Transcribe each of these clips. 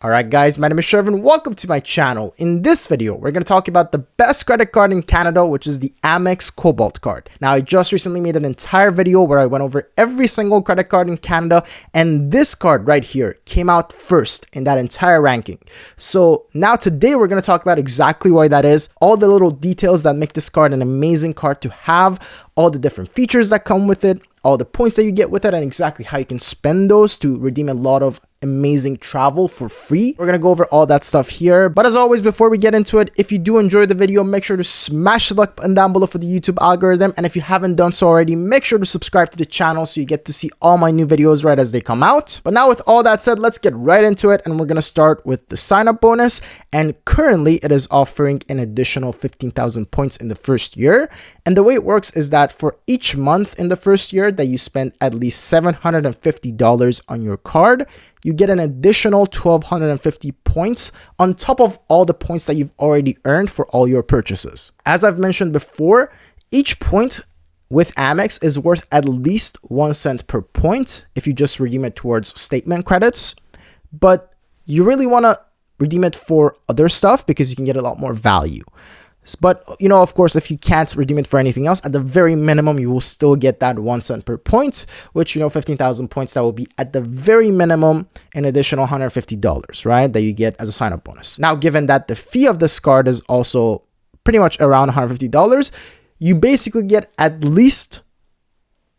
Alright guys, my name is Shervin. Welcome to my channel. In this video, we're going to talk about the best credit card in Canada, which is the AMEX Cobalt Card. Now, I just recently made an entire video where I went over every single credit card in Canada, and this card right here came out first in that entire ranking. So now today, we're going to talk about exactly why that is, all the little details that make this card an amazing card to have, all the different features that come with it, all the points that you get with it, and exactly how you can spend those to redeem a lot of amazing travel for free. We're gonna go over all that stuff here, but as always, before we get into it, if you do enjoy the video, make sure to smash the like button down below for the YouTube algorithm, and if you haven't done so already, make sure to subscribe to the channel so you get to see all my new videos right as they come out. But now with all that said, let's get right into it, and we're gonna start with the sign-up bonus, and currently it is offering an additional 15,000 points in the first year. And the way it works is that for each month in the first year that you spend at least $750 on your card, you get an additional 1,250 points on top of all the points that you've already earned for all your purchases. As I've mentioned before, each point with Amex is worth at least 1 cent per point if you just redeem it towards statement credits, but you really want to redeem it for other stuff because you can get a lot more value. But, of course, if you can't redeem it for anything else, at the very minimum, you will still get that 1 cent per point, which, 15,000 points, that will be at the very minimum an additional $150, right? That you get as a sign-up bonus. Now, given that the fee of this card is also pretty much around $150, you basically get at least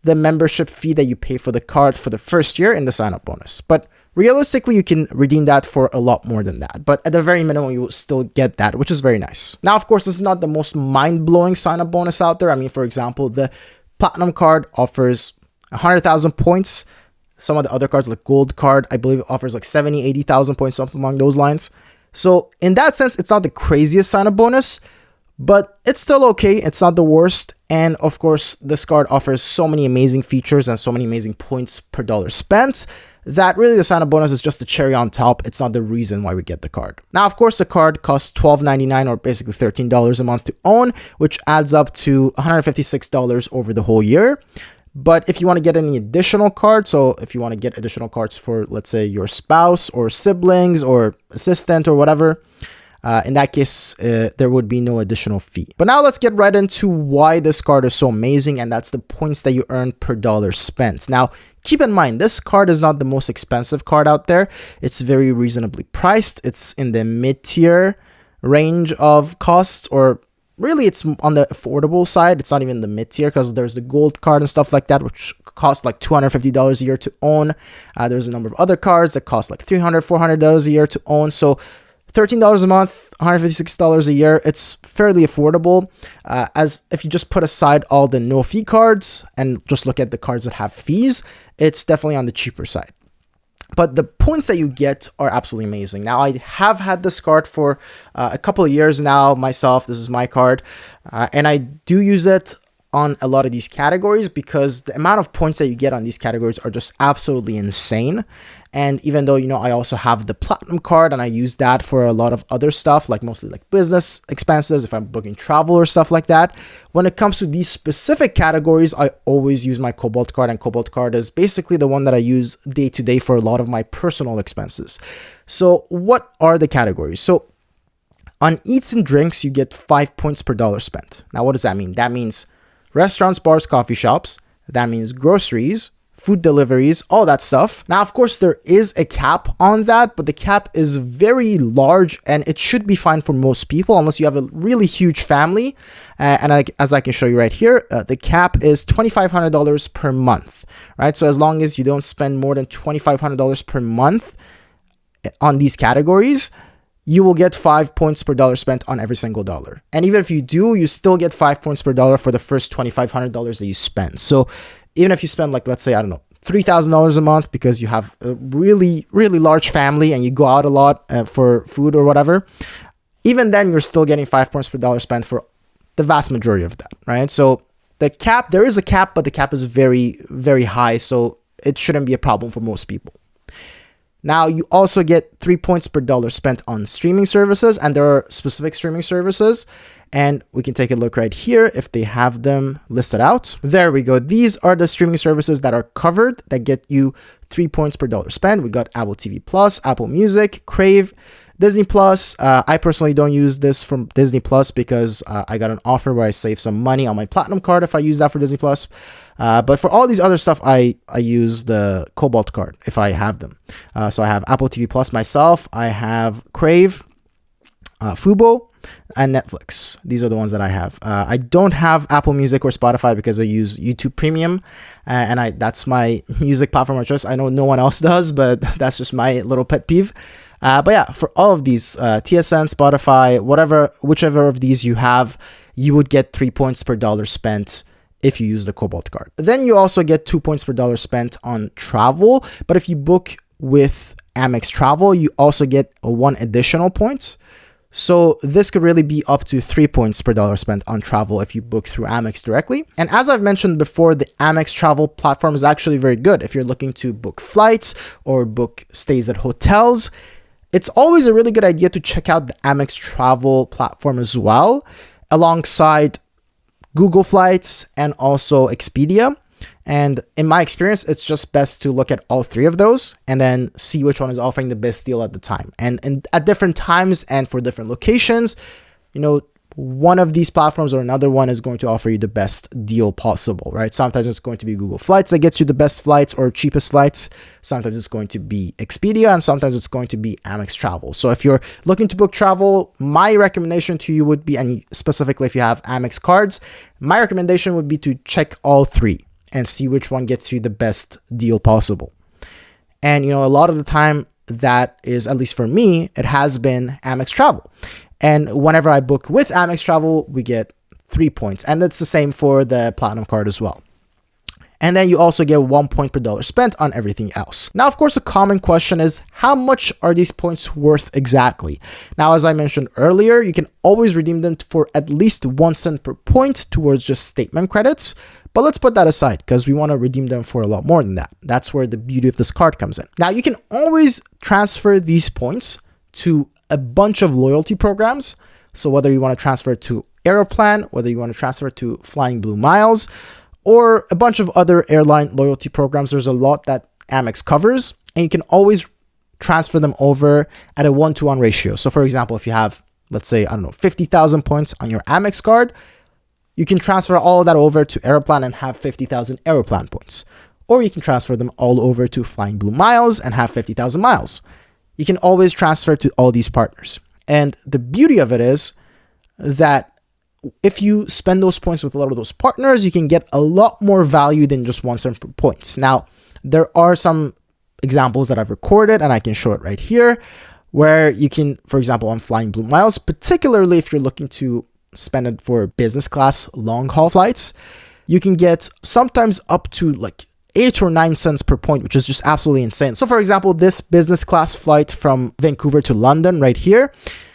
the membership fee that you pay for the card for the first year in the sign-up bonus. But realistically, you can redeem that for a lot more than that. But at the very minimum, you will still get that, which is very nice. Now, of course, this is not the most mind-blowing sign-up bonus out there. I mean, for example, the Platinum card offers 100,000 points. Some of the other cards, like Gold card, I believe offers like 70, 80,000 points, something along those lines. So in that sense, it's not the craziest sign-up bonus, but it's still okay. It's not the worst. And of course, this card offers so many amazing features and so many amazing points per dollar spent that really the sign-up bonus is just the cherry on top. It's not the reason why we get the card. Now, of course, the card costs $12.99 or basically $13 a month to own, which adds up to $156 over the whole year. But if you want to get any additional cards, so if you want to get additional cards for, let's say, your spouse or siblings or assistant or whatever, in that case, there would be no additional fee. But now let's get right into why this card is so amazing, and that's the points that you earn per dollar spent. Now, keep in mind, this card is not the most expensive card out there. It's very reasonably priced. It's in the mid-tier range of costs, or really it's on the affordable side. It's not even the mid-tier because there's the Gold card and stuff like that, which costs like $250 a year to own. There's a number of other cards that cost like $300, $400 a year to own. So $13 a month, $156 a year, it's fairly affordable. As if you just put aside all the no fee cards and just look at the cards that have fees, it's definitely on the cheaper side. But the points that you get are absolutely amazing. Now, I have had this card for a couple of years now myself. This is my card, and I do use it on a lot of these categories because the amount of points that you get on these categories are just absolutely insane. And even though, I also have the Platinum card and I use that for a lot of other stuff, like mostly like business expenses, if I'm booking travel or stuff like that, when it comes to these specific categories, I always use my Cobalt card, and Cobalt card is basically the one that I use day to day for a lot of my personal expenses. So what are the categories? So on eats and drinks, you get 5 points per dollar spent. Now, what does that mean? That means restaurants, bars, coffee shops. That means groceries, food deliveries, all that stuff. Now, of course, there is a cap on that, but the cap is very large and it should be fine for most people unless you have a really huge family. As I can show you right here, the cap is $2,500 per month, right? So as long as you don't spend more than $2,500 per month on these categories, you will get 5 points per dollar spent on every single dollar. And even if you do, you still get 5 points per dollar for the first $2,500 that you spend. So even if you spend, like, let's say, I don't know, $3,000 a month because you have a really, really large family and you go out a lot for food or whatever, even then you're still getting 5 points per dollar spent for the vast majority of that, right? So the cap, there is a cap, but the cap is very, very high. So it shouldn't be a problem for most people. Now, you also get 3 points per dollar spent on streaming services, and there are specific streaming services. And we can take a look right here if they have them listed out. There we go. These are the streaming services that are covered that get you 3 points per dollar spent. We got Apple TV Plus, Apple Music, Crave, Disney Plus. I personally don't use this from Disney Plus because I got an offer where I save some money on my Platinum card if I use that for Disney Plus. But for all these other stuff, I use the Cobalt card if I have them. So I have Apple TV Plus myself. I have Crave, Fubo, and Netflix. These are the ones that I have. I don't have Apple Music or Spotify because I use YouTube Premium, and that's my music platform of choice. I know no one else does, but that's just my little pet peeve. But yeah, for all of these, TSN, Spotify, whichever of these you have, you would get 3 points per dollar spent if you use the Cobalt card. Then you also get 2 points per dollar spent on travel. But if you book with Amex Travel, you also get 1 additional point. So this could really be up to 3 points per dollar spent on travel if you book through Amex directly. And as I've mentioned before, the Amex Travel platform is actually very good if you're looking to book flights or book stays at hotels. It's always a really good idea to check out the Amex Travel platform as well, alongside Google Flights and also Expedia. And in my experience, it's just best to look at all 3 of those and then see which one is offering the best deal at the time. And at different times and for different locations, one of these platforms or another one is going to offer you the best deal possible, right? Sometimes it's going to be Google Flights that gets you the best flights or cheapest flights. Sometimes it's going to be Expedia, and sometimes it's going to be Amex Travel. So if you're looking to book travel, my recommendation to you would be, and specifically if you have Amex cards, my recommendation would be to check all 3 and see which one gets you the best deal possible. And, a lot of the time that is, at least for me, it has been Amex Travel. And whenever I book with Amex Travel, we get 3 points. And that's the same for the Platinum card as well. And then you also get 1 point per dollar spent on everything else. Now, of course, a common question is, how much are these points worth exactly? Now, as I mentioned earlier, you can always redeem them for at least 1 cent per point towards just statement credits. But let's put that aside because we want to redeem them for a lot more than that. That's where the beauty of this card comes in. Now, you can always transfer these points to a bunch of loyalty programs. So whether you want to transfer to Aeroplan, whether you want to transfer to Flying Blue Miles, or a bunch of other airline loyalty programs, there's a lot that Amex covers, and you can always transfer them over at a 1-to-1 ratio. So for example, if you have, let's say, 50,000 points on your Amex card, you can transfer all of that over to Aeroplan and have 50,000 Aeroplan points. Or you can transfer them all over to Flying Blue Miles and have 50,000 miles. You can always transfer to all these partners. And the beauty of it is that if you spend those points with a lot of those partners, you can get a lot more value than just 1 cent per points. Now, there are some examples that I've recorded, and I can show it right here, where you can, for example, on Flying Blue Miles, particularly if you're looking to spend it for business class long haul flights, you can get sometimes up to like 8 or 9 cents per point, which is just absolutely insane. So for example, this business class flight from Vancouver to London right here,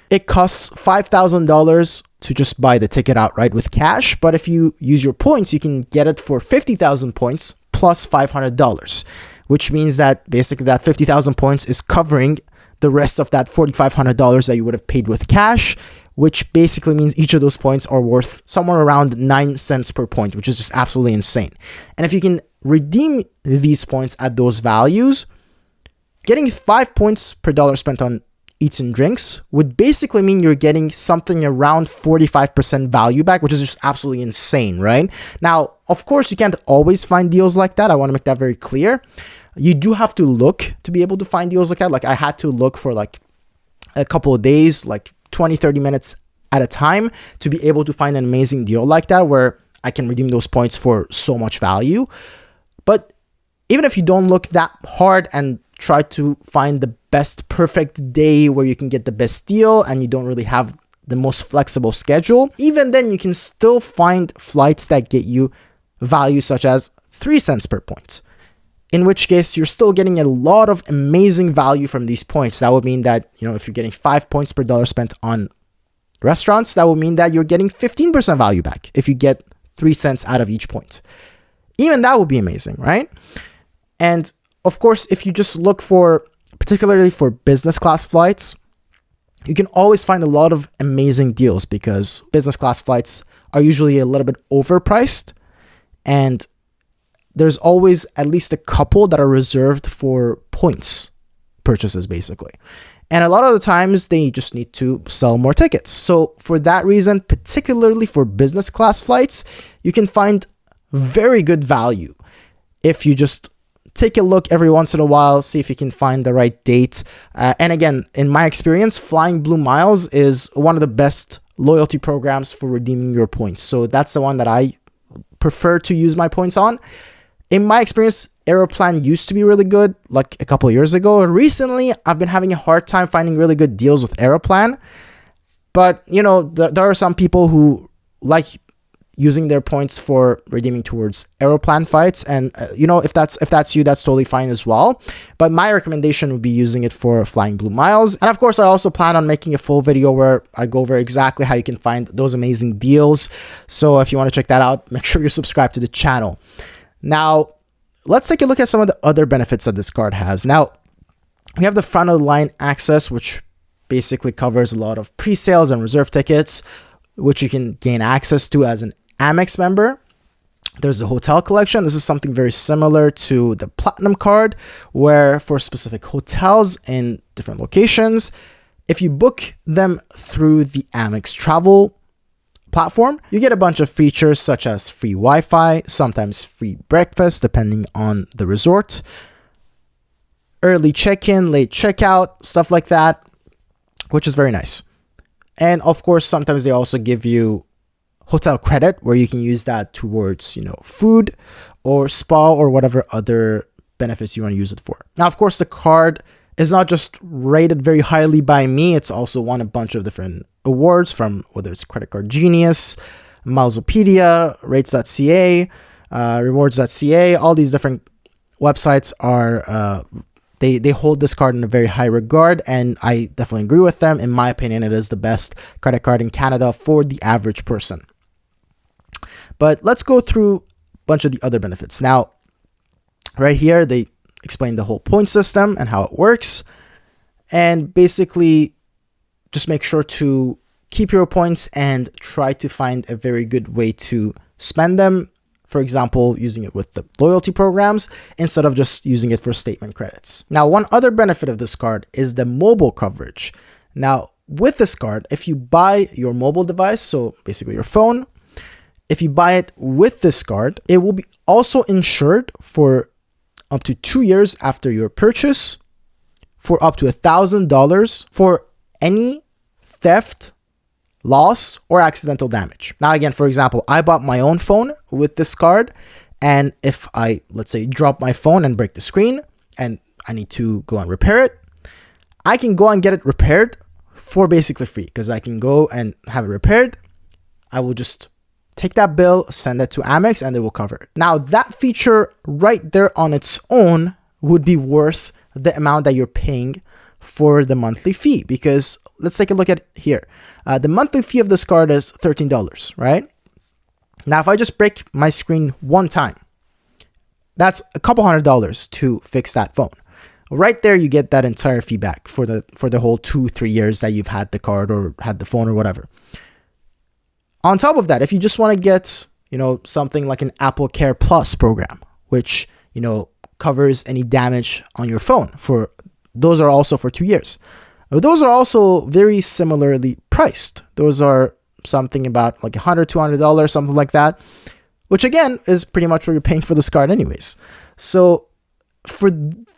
it costs $5,000 to just buy the ticket outright with cash. But if you use your points, you can get it for 50,000 points plus $500, which means that basically that 50,000 points is covering the rest of that $4,500 that you would have paid with cash, which basically means each of those points are worth somewhere around 9 cents per point, which is just absolutely insane. And if you can redeem these points at those values, getting 5 points per dollar spent on eats and drinks would basically mean you're getting something around 45% value back, which is just absolutely insane, right? Now, of course, you can't always find deals like that. I want to make that very clear. You do have to look to be able to find deals like that. Like I had to look for like a couple of days, like 20, 30 minutes at a time to be able to find an amazing deal like that where I can redeem those points for so much value. But even if you don't look that hard and try to find the best perfect day where you can get the best deal and you don't really have the most flexible schedule, even then you can still find flights that get you value such as 3 cents per point. In which case, you're still getting a lot of amazing value from these points. That would mean that, if you're getting 5 points per dollar spent on restaurants, that would mean that you're getting 15% value back if you get 3 cents out of each point. Even that would be amazing, right? And of course, if you just look for, particularly for business class flights, you can always find a lot of amazing deals because business class flights are usually a little bit overpriced, and there's always at least a couple that are reserved for points purchases, basically. And a lot of the times they just need to sell more tickets. So for that reason, particularly for business class flights, you can find very good value if you just take a look every once in a while, see if you can find the right date. And again, in my experience, Flying Blue Miles is one of the best loyalty programs for redeeming your points. So that's the one that I prefer to use my points on. In my experience, Aeroplan used to be really good like a couple of years ago. Recently, I've been having a hard time finding really good deals with Aeroplan. But, you know, there are some people who like using their points for redeeming towards Aeroplan flights. And, you know, if that's you, that's totally fine as well. But my recommendation would be using it for Flying Blue Miles. And of course, I also plan on making a full video where I go over exactly how you can find those amazing deals. So if you want to check that out, make sure you're subscribed to the channel. Now, let's take a look at some of the other benefits that this card has. Now, we have the front of the line access, which basically covers a lot of pre-sales and reserve tickets, which you can gain access to as an AMEX member. There's a hotel collection. This is something very similar to the Platinum card, where for specific hotels in different locations, if you book them through the AMEX travel platform, you get a bunch of features such as free Wi-Fi, sometimes free breakfast depending on the resort, early check-in, late checkout, stuff like that, which is very nice. And of course, sometimes they also give you hotel credit where you can use that towards, you know, food or spa or whatever other benefits you want to use it for. Now, of course, the card is not just rated very highly by me, it's also won a bunch of different awards from whether it's Credit Card Genius, Milesopedia, Rates.ca, Rewards.ca. All these different websites are they hold this card in a very high regard, and I definitely agree with them. In my opinion, it is the best credit card in Canada for the average person. But let's go through a bunch of the other benefits. Now, right here, they explain the whole point system and how it works, and basically just make sure to keep your points and try to find a very good way to spend them. For example, using it with the loyalty programs instead of just using it for statement credits. Now, one other benefit of this card is the mobile coverage. Now, with this card, if you buy your mobile device, so basically your phone, if you buy it with this card, it will be also insured for up to 2 years after your purchase, for up to $1,000 for any theft, loss, or accidental damage. Now, again, for example, I bought my own phone with this card, and if I, let's say, drop my phone and break the screen, and I need to go and repair it, I can go and get it repaired for basically free, because I can go and have it repaired. I will just take that bill, send it to Amex, and they will cover it. Now, that feature right there on its own would be worth the amount that you're paying for the monthly fee, because let's take a look at it here. The monthly fee of this card is $13, right? Now, if I just break my screen one time, that's a couple $100 to fix that phone. Right there, you get that entire fee back for the whole 2-3 years that you've had the card or had the phone or whatever. On top of that, if you just want to get, you know, something like an Apple Care Plus program, which, you know, covers any damage on your phone, for those are also for 2 years. Those are also very similarly priced. Those are something about like $100, $200, something like that, which again is pretty much what you're paying for this card anyways. So for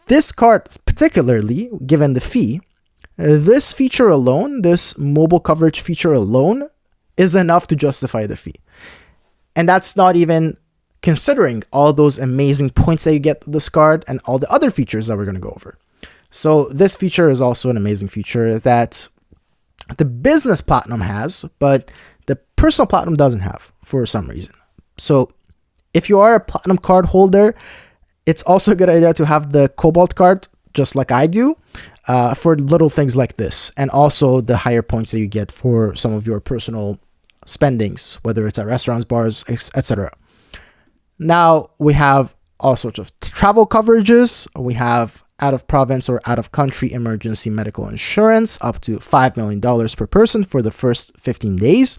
this card particularly, given the fee, this feature alone, this mobile coverage feature alone, is enough to justify the fee. And that's not even considering all those amazing points that you get with this card and all the other features that we're going to go over. So this feature is also an amazing feature that the business platinum has, but the personal platinum doesn't have for some reason. So if you are a platinum card holder, it's also a good idea to have the Cobalt card, just like I do, for little things like this, and also the higher points that you get for some of your personal spendings, whether it's at restaurants, bars, etc. Now we have all sorts of travel coverages. We have out of province or out of country emergency medical insurance up to $5 million per person for the first 15 days.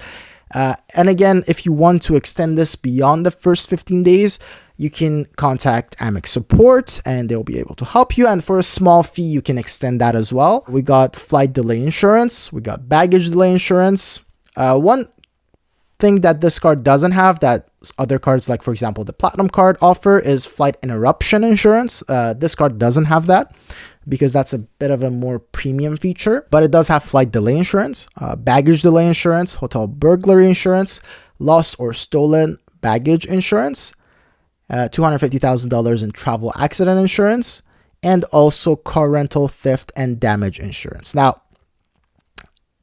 And again, if you want to extend this beyond the first 15 days, you can contact AMEX support and they'll be able to help you. And for a small fee, you can extend that as well. We got flight delay insurance. We got baggage delay insurance. One thing that this card doesn't have that other cards, like for example, the Platinum card offer, is flight interruption insurance. This card doesn't have that because that's a bit of a more premium feature, but it does have flight delay insurance, baggage delay insurance, hotel burglary insurance, lost or stolen baggage insurance, $250,000 in travel accident insurance, and also car rental, theft, and damage insurance. Now,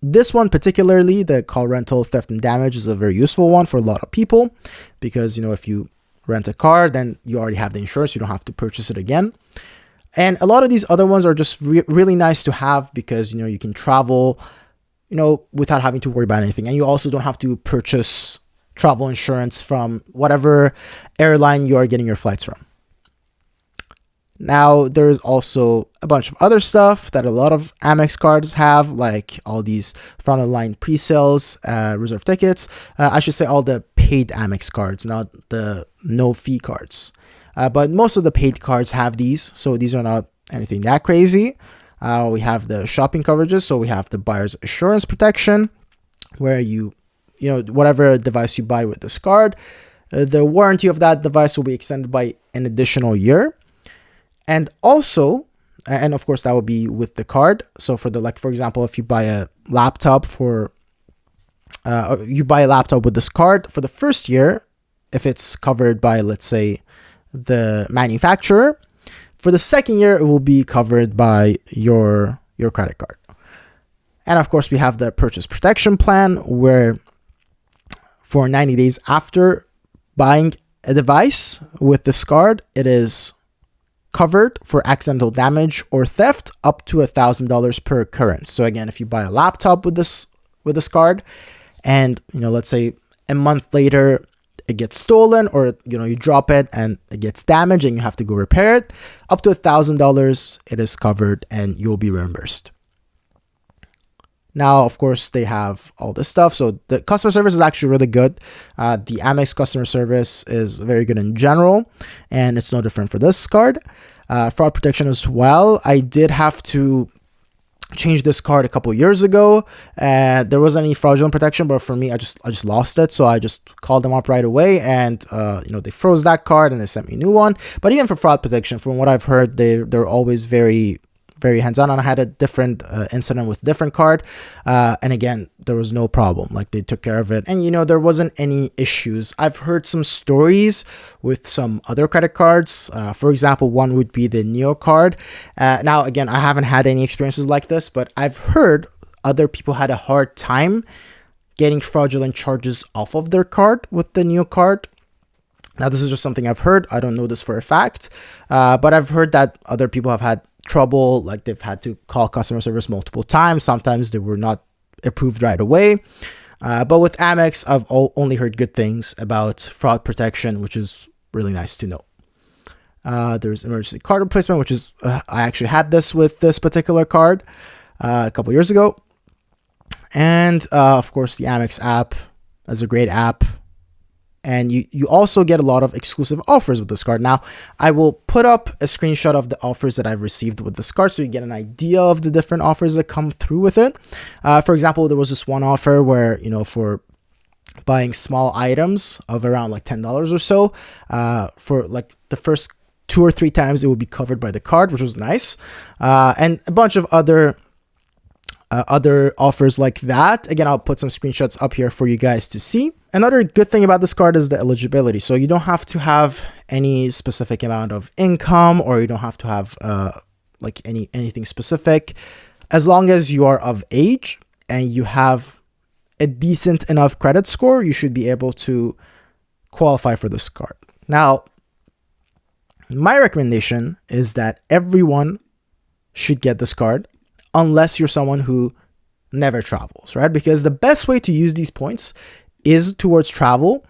this one particularly, the car rental, theft, and damage, is a very useful one for a lot of people because, you know, if you rent a car, then you already have the insurance. You don't have to purchase it again. And a lot of these other ones are just really nice to have because, you know, you can travel, you know, without having to worry about anything. And you also don't have to purchase travel insurance from whatever airline you are getting your flights from. Now, there's also a bunch of other stuff that a lot of Amex cards have, like all these front of the line pre-sales, reserve tickets. I should say all the paid Amex cards, not the no fee cards. But most of the paid cards have these, so these are not anything that crazy. We have the shopping coverages, so we have the buyer's assurance protection, where you know, whatever device you buy with this card, the warranty of that device will be extended by an additional year. And also, and of course that will be with the card. So for the, like, for example, if you buy a laptop with this card for the first year, if it's covered by, let's say, the manufacturer, for the second year, it will be covered by your credit card. And of course, we have the purchase protection plan, where for 90 days after buying a device with this card, it is covered for accidental damage or theft up to $1,000 per occurrence. So again, if you buy a laptop with this card, and, you know, let's say a month later it gets stolen, or, you know, you drop it and it gets damaged and you have to go repair it, up to $1,000 it is covered and you'll be reimbursed. Now, of course, they have all this stuff. So the customer service is actually really good. The Amex customer service is very good in general, and it's no different for this card. Fraud protection as well. I did have to change this card a couple years ago. There wasn't any fraudulent protection, but for me, I just lost it. So I just called them up right away, and you know, they froze that card and they sent me a new one. But even for fraud protection, from what I've heard, they're always very hands-on. And I had a different incident with a different card, and again, there was no problem. Like, they took care of it, and, you know, there wasn't any issues. I've heard some stories with some other credit cards. For example, one would be the Neo card. Now, again, I haven't had any experiences like this, but I've heard other people had a hard time getting fraudulent charges off of their card with the Neo card. Now, this is just something I've heard. I don't know this for a fact, but I've heard that other people have had trouble, like they've had to call customer service multiple times. Sometimes they were not approved right away. But with Amex, I've only heard good things about fraud protection, which is really nice to know. There's emergency card replacement, which is, I actually had this with this particular card a couple years ago. And of course, the Amex app is a great app. And you also get a lot of exclusive offers with this card. Now, I will put up a screenshot of the offers that I've received with this card so you get an idea of the different offers that come through with it. For example, there was this one offer where, you know, for buying small items of around like $10 or so, for like the first 2 or 3 times, it would be covered by the card, which was nice. And a bunch of other offers like that. Again, I'll put some screenshots up here for you guys to see. Another good thing about this card is the eligibility. So you don't have to have any specific amount of income, or you don't have to have like anything specific. As long as you are of age and you have a decent enough credit score, you should be able to qualify for this card. Now, my recommendation is that everyone should get this card, unless you're someone who never travels, right? Because the best way to use these points is towards travel,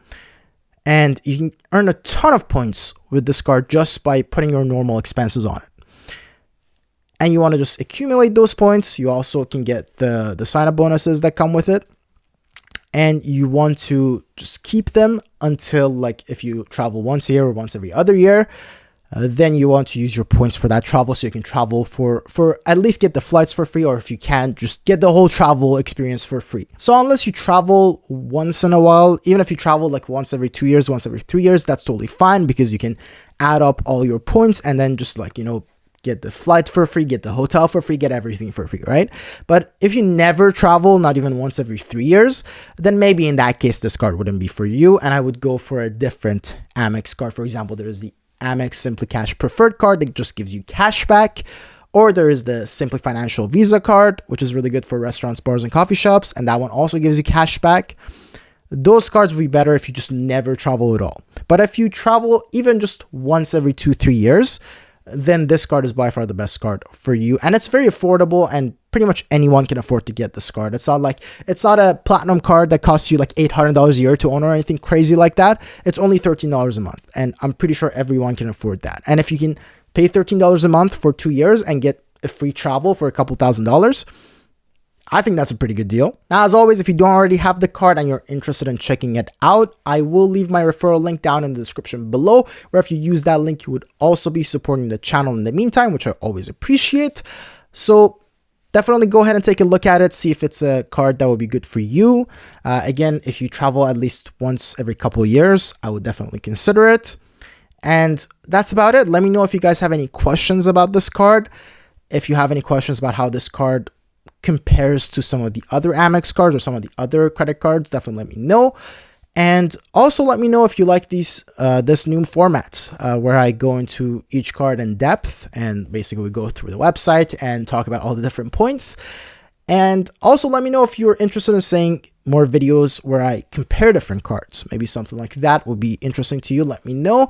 and you can earn a ton of points with this card just by putting your normal expenses on it. and you want to just accumulate those points, you also can get the sign-up bonuses that come with it. And you want to just keep them until, like, if you travel once a year or once every other year, then you want to use your points for that travel, so you can travel for at least get the flights for free, or if you can, just get the whole travel experience for free. So unless you travel once in a while, even if you travel like once every 2 years, once every 3 years, that's totally fine, because you can add up all your points and then just, like, you know, get the flight for free, get the hotel for free, get everything for free, right? But if you never travel, not even once every 3 years, then maybe in that case, this card wouldn't be for you, and I would go for a different Amex card. For example, there is the Amex Simply Cash Preferred card that just gives you cash back, or there is the Simply Financial Visa card, which is really good for restaurants, bars, and coffee shops, and that one also gives you cash back. Those cards would be better if you just never travel at all. But if you travel even just once every 2-3 years, then this card is by far the best card for you, and it's very affordable, and pretty much anyone can afford to get this card. It's not a platinum card that costs you like $800 a year to own or anything crazy like that. It's only $13 a month, and I'm pretty sure everyone can afford that. And if you can pay $13 a month for 2 years and get a free travel for a couple $1,000s, I think that's a pretty good deal. Now, as always, if you don't already have the card and you're interested in checking it out, I will leave my referral link down in the description below, where if you use that link, you would also be supporting the channel in the meantime, which I always appreciate. So definitely go ahead and take a look at it, see if it's a card that would be good for you. Again, if you travel at least once every couple of years, I would definitely consider it. And that's about it. Let me know if you guys have any questions about this card. If you have any questions about how this card compares to some of the other Amex cards or some of the other credit cards, definitely let me know. And also let me know if you like this new format where I go into each card in depth and basically we go through the website and talk about all the different points. And also let me know if you're interested in seeing more videos where I compare different cards. Maybe something like that will be interesting to you. Let me know.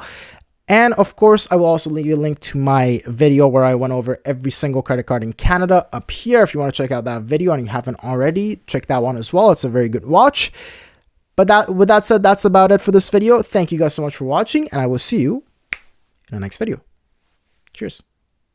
And of course, I will also leave you a link to my video where I went over every single credit card in Canada up here. If you want to check out that video and you haven't already, check that one as well. It's a very good watch. But with that said, that's about it for this video. Thank you guys so much for watching, and I will see you in the next video. Cheers.